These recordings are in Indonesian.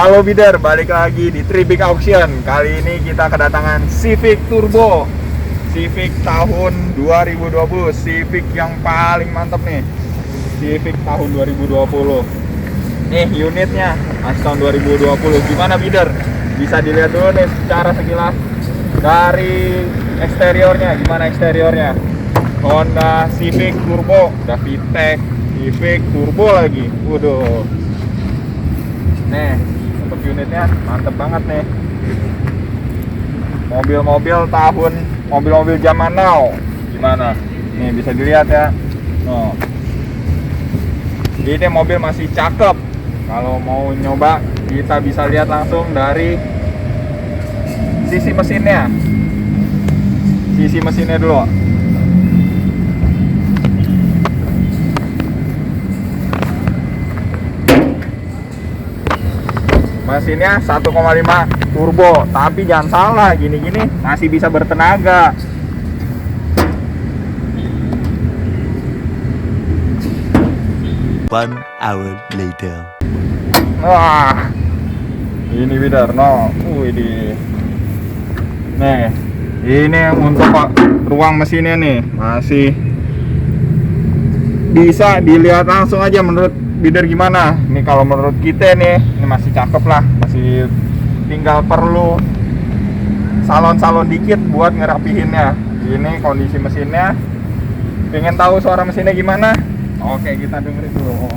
Halo bidar, balik lagi di Tribik Auction. Kali ini kita kedatangan Civic Turbo. Civic tahun 2020, Civic yang paling mantap nih. Civic tahun 2020. Nih unitnya masih tahun 2020. Gimana bidar? Bisa dilihat dulu nih secara sekilas dari eksteriornya. Gimana eksteriornya? Honda Civic Turbo, udah VTEC, Civic Turbo lagi. Waduh. Nih, untuk unitnya mantep banget nih. Mobil-mobil zaman now. Gimana? Nih bisa dilihat ya. Oh. Ini mobil masih cakep. Kalau mau nyoba, kita bisa lihat langsung dari sisi mesinnya. Sisi mesinnya dulu. Mesinnya 1,5 turbo, tapi jangan salah, gini-gini masih bisa bertenaga. One hour later. Wah, ini bidar, no, ini. Nih, ini untuk ruang mesinnya nih masih bisa dilihat langsung aja. Menurut bidar gimana? Ini kalau menurut kita nih, ini masih cakep lah, masih tinggal perlu salon-salon dikit buat ngerapihinnya. Ini kondisi mesinnya. Pengen tahu suara mesinnya gimana? Oke, kita dengerin dulu.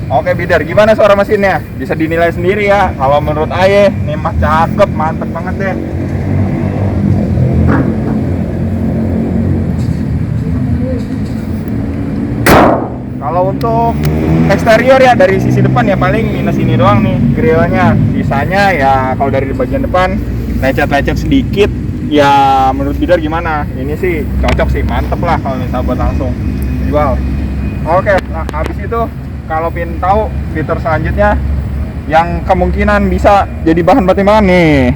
Oke bidar, gimana suara mesinnya? Bisa dinilai sendiri ya. Kalau menurut Aye, nih mah cakep, mantep banget deh. Kalau untuk eksterior ya dari sisi depan ya paling minus ini doang nih grillnya. Sisanya ya kalau dari bagian depan lecet-lecet sedikit. Ya menurut bidar gimana? Ini sih cocok sih, mantep lah kalau misalnya buat langsung jual. Oke, nah habis itu kalau pengen tahu fitur selanjutnya yang kemungkinan bisa jadi bahan pertimbangan nih,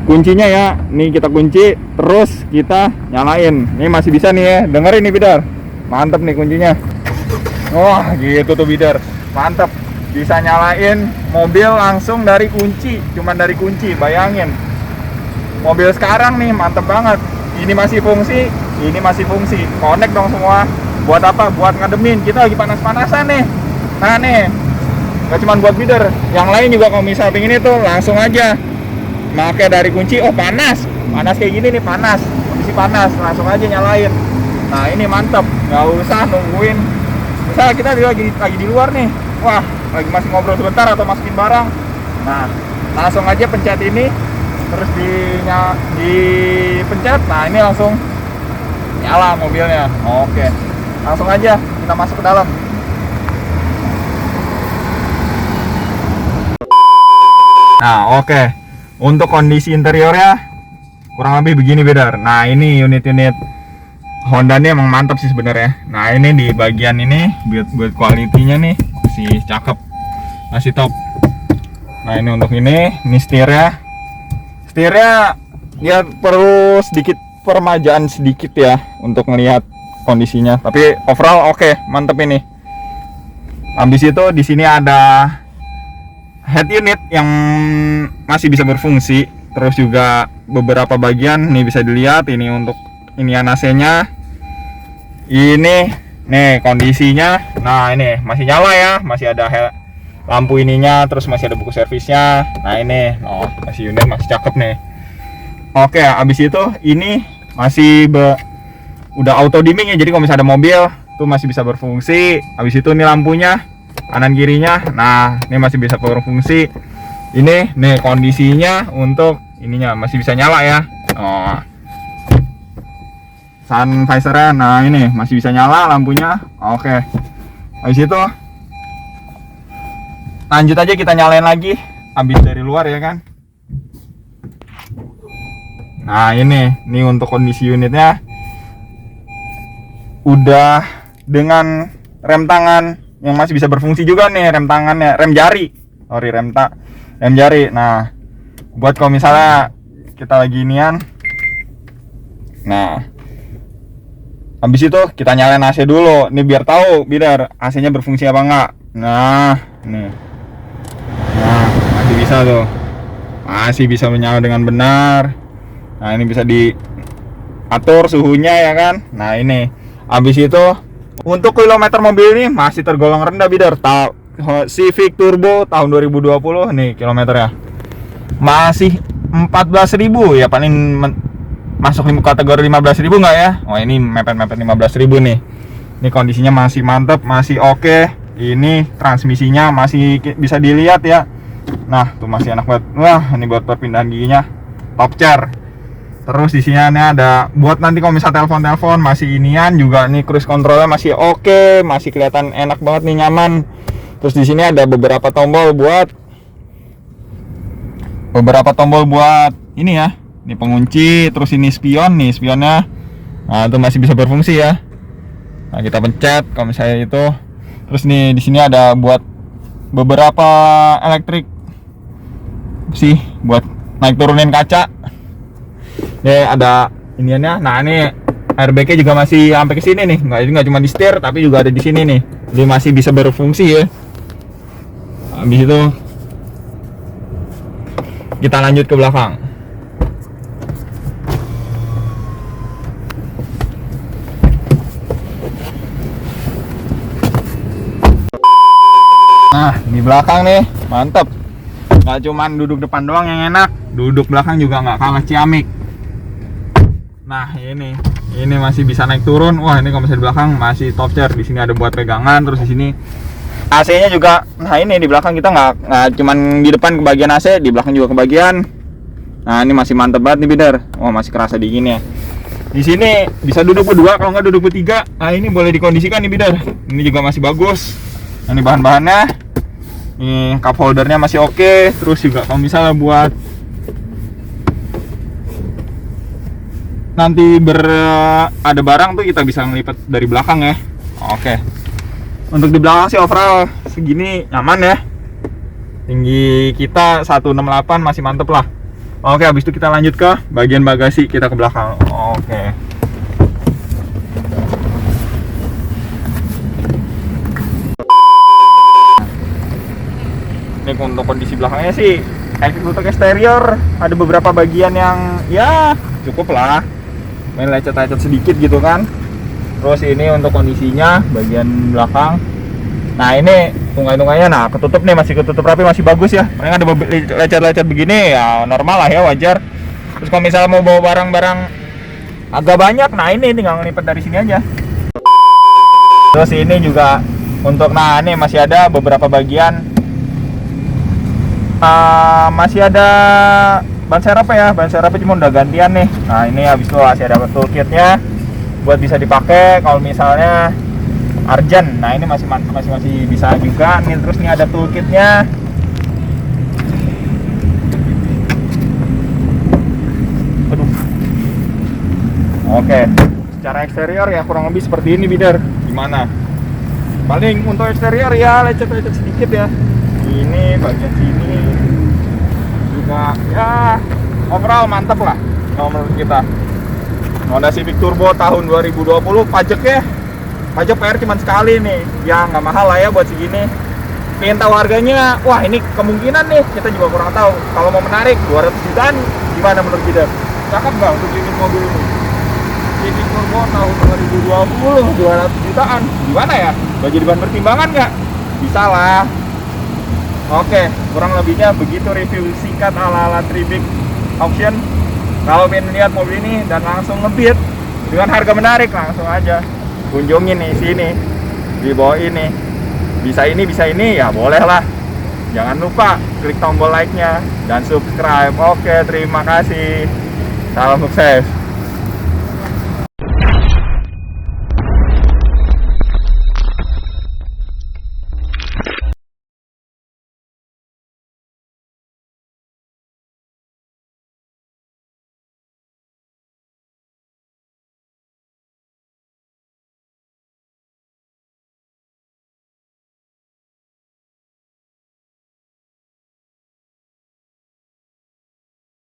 kuncinya ya, nih kita kunci terus kita nyalain. Ini masih bisa nih ya, dengerin nih bidar, mantep nih kuncinya. Wah gitu tuh bidar, mantep, bisa nyalain mobil langsung dari kunci, cuman dari kunci. Bayangin mobil sekarang nih mantep banget, ini masih fungsi, ini masih fungsi, connect dong semua. Buat apa? Buat ngademin, kita lagi panas-panasan nih. Nah nih, gak cuma buat bidar, yang lain juga kalau misal pengen itu langsung aja pakai dari kunci. Oh panas kayak gini nih, panas, kondisi panas, langsung aja nyalain. Nah ini mantep, gak usah nungguin. Misal kita lagi di luar nih, wah lagi masih ngobrol sebentar atau masukin barang. Nah langsung aja pencet ini, terus dipencet. Nah ini langsung nyala mobilnya. Oke, langsung aja kita masuk ke dalam. Nah oke, untuk kondisi interiornya kurang lebih begini bidar. Nah ini unit-unit Honda nih emang mantap sih sebenarnya. Nah ini di bagian ini build quality-nya nih masih cakep, masih top. Nah ini untuk ini setirnya ya perlu sedikit permajaan sedikit ya untuk ngelihat kondisinya, tapi overall oke, mantep ini. Habis itu di sini ada head unit yang masih bisa berfungsi, terus juga beberapa bagian nih bisa dilihat. Ini untuk ini AC-nya, ini nih kondisinya. Nah ini masih nyala ya, masih ada lampu ininya, terus masih ada buku servisnya. Nah ini masih unit masih cakep nih. Oke, habis itu ini masih udah auto dimming ya, jadi kalau misalnya ada mobil tuh masih bisa berfungsi. Habis itu nih lampunya kanan kirinya, nah ini masih bisa berfungsi. Ini nih kondisinya untuk ininya masih bisa nyala ya. Sun visornya, nah ini masih bisa nyala lampunya. Oke, habis itu lanjut aja kita nyalain lagi habis dari luar ya kan. Nah ini untuk kondisi unitnya udah dengan rem tangan yang masih bisa berfungsi juga nih, rem tangannya, rem jari. Rem jari. Nah, buat kalau misalnya kita lagi inian. Nah, habis itu kita nyalain AC dulu. Nih biar tahu bidar AC-nya berfungsi apa enggak. Nah, nih. Nah, masih bisa tuh. Masih bisa menyala dengan benar. Nah, ini bisa diatur suhunya ya kan. Nah, ini. Habis itu untuk kilometer mobil ini masih tergolong rendah bidar. Civic Turbo tahun 2020 nih kilometernya. Masih 14.000 ya, paling masuk kategori 15.000 enggak ya? Oh, ini mepet-mepet 15.000 nih. Ini kondisinya masih mantep, masih oke. Ini transmisinya masih bisa dilihat ya. Nah, tuh masih enak banget. Wah, ini buat perpindahan giginya top chair. Terus di sini ada buat nanti kalau misal telepon masih inian juga nih, cruise controlnya masih oke, masih kelihatan enak banget nih, nyaman. Terus di sini ada beberapa tombol buat ini ya. Ini pengunci, terus ini spionnya. Nah, itu masih bisa berfungsi ya. Nah, kita pencet kalau misalnya itu. Terus nih di sini ada buat beberapa elektrik sih buat naik turunin kaca. Nih ada iniannya. Nah, ini airbag-nya juga masih sampai ke sini nih. Nggak cuma di setir tapi juga ada di sini nih. Jadi masih bisa berfungsi ya. Habis itu kita lanjut ke belakang. Nah, di belakang nih mantep. Nggak cuman duduk depan doang yang enak, duduk belakang juga nggak kalah ciamik. Nah, ini masih bisa naik turun. Wah, ini kalau misalnya di belakang masih top chair. Di sini ada buat pegangan. Terus di sini AC-nya juga. Nah, ini di belakang kita nggak cuman di depan kebagian AC, di belakang juga kebagian. Nah, ini masih mantep banget nih bidar. Wah, masih kerasa dinginnya. Di sini bisa duduk berdua, kalau nggak duduk bertiga. Nah, ini boleh dikondisikan nih bidar. Ini juga masih bagus. Ini bahan-bahannya. Ini cup holdernya masih oke. Terus juga kalau misalnya buat nanti ada barang tuh kita bisa ngelipat dari belakang ya. Oke. Untuk di belakang sih overall segini nyaman ya. Tinggi kita 168 masih mantep lah. Oke, habis itu kita lanjut ke bagian bagasi, kita ke belakang. Oke. Ini untuk kondisi belakangnya sih untuk eksterior ada beberapa bagian yang ya cukup lah, main lecet-lecet sedikit gitu kan. Terus ini untuk kondisinya bagian belakang. Nah, ini tunggai-tungainya nah ketutup nih, masih ketutup rapi, masih bagus ya. Paling ada lecet-lecet begini ya normal lah ya, wajar. Terus kalau misalnya mau bawa barang-barang agak banyak, nah ini tinggal ngelipet dari sini aja. Terus ini juga untuk, nah ini masih ada beberapa bagian masih ada ban serepnya cuma udah gantian nih. Nah, ini habis itu masih ada toolkitnya buat bisa dipakai kalau misalnya urgent. Nah, ini masih bisa juga nih. Terus nih ada toolkitnya. Aduh. Oke, secara eksterior ya kurang lebih seperti ini bidar. Gimana? Paling untuk eksterior ya lecet-lecet sedikit ya. Ini bagian sini juga ya overall mantep lah kalau menurut kita. Honda Civic Turbo tahun 2020, pajak PR cuma sekali nih ya, nggak mahal lah ya buat segini. Pengen tahu harganya? Wah, ini kemungkinan nih kita juga kurang tahu. Kalau mau menarik 200 jutaan gimana menurut kita? Cakep nggak untuk unit mobil ini? Civic Turbo tahun 2020 200 jutaan gimana ya? Gak jadi bahan pertimbangan nggak? Bisa lah. Oke, kurang lebihnya begitu review singkat ala-ala Tribik Auction. Kalau pengen lihat mobil ini dan langsung ngebit dengan harga menarik, langsung aja kunjungin nih sini di bawah ini. Bisa ini ya boleh lah. Jangan lupa klik tombol like-nya dan subscribe. Oke, terima kasih. Salam sukses.